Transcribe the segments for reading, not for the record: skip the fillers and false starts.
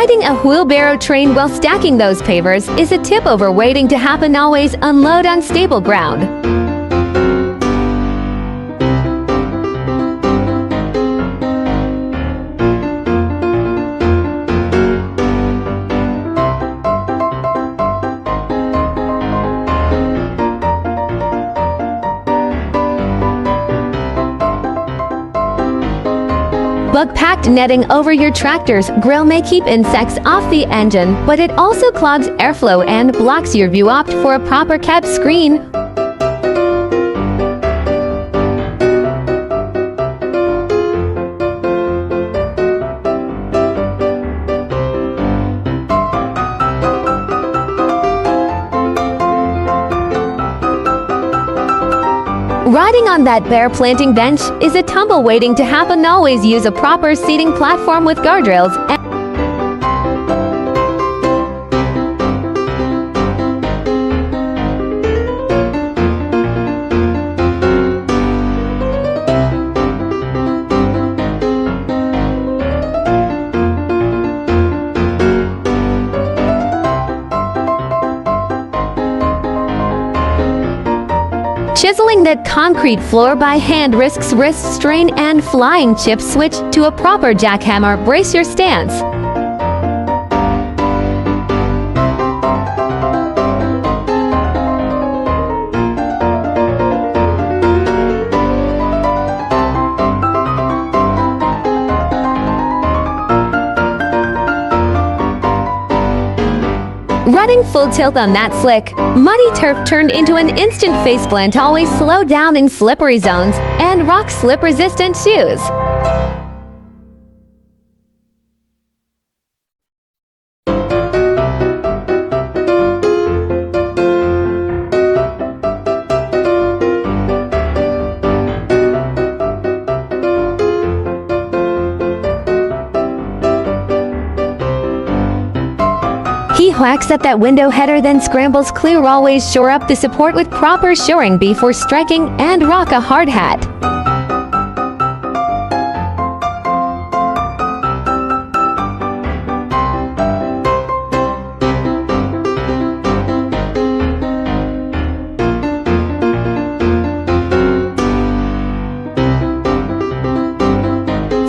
Riding a wheelbarrow train while stacking those pavers is a tip over waiting to happen. Always unload on stable ground. Bug-packed netting over your tractor's grill may keep insects off the engine, but it also clogs airflow and blocks your view. Opt for a proper kept screen. Riding on that bare planting bench is a tumble waiting to happen. Always use a proper seating platform with guardrails and chiseling that concrete floor by hand risks wrist strain and flying chips. Switch to a proper jackhammer. Brace your stance. Running full tilt on that slick, muddy turf turned into an instant faceplant. Always slow down in slippery zones and rock slip-resistant shoes. He whacks at that window header, then scrambles clear. Always shore up the support with proper shoring before striking and rock a hard hat.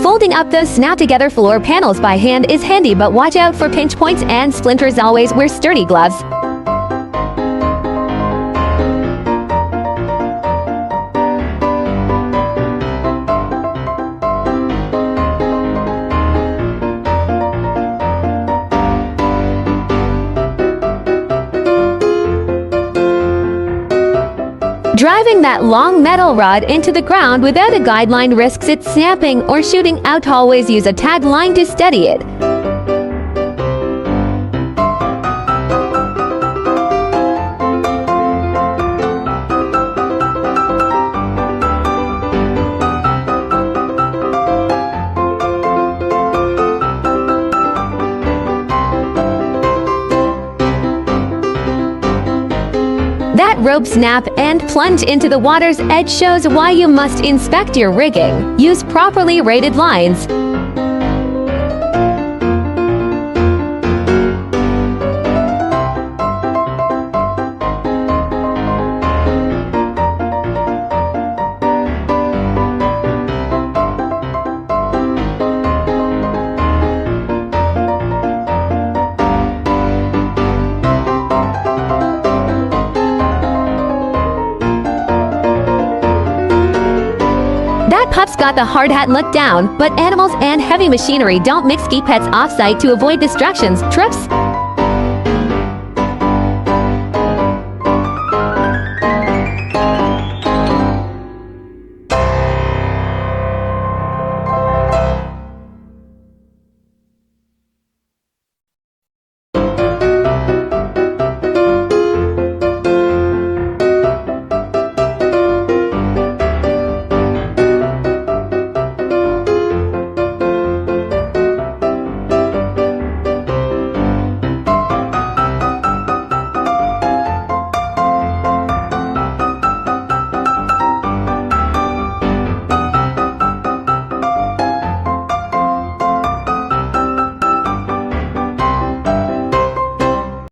Folding up those snap-together floor panels by hand is handy, but watch out for pinch points and splinters. Always wear sturdy gloves. Driving that long metal rod into the ground without a guideline risks it snapping or shooting out. Always use a tag line to steady it. That rope snap and plunge into the water's edge shows why you must inspect your rigging. Use properly rated lines. That pup's got the hard hat look down, but animals and heavy machinery don't mix. Keep pets off-site to avoid distractions, trips,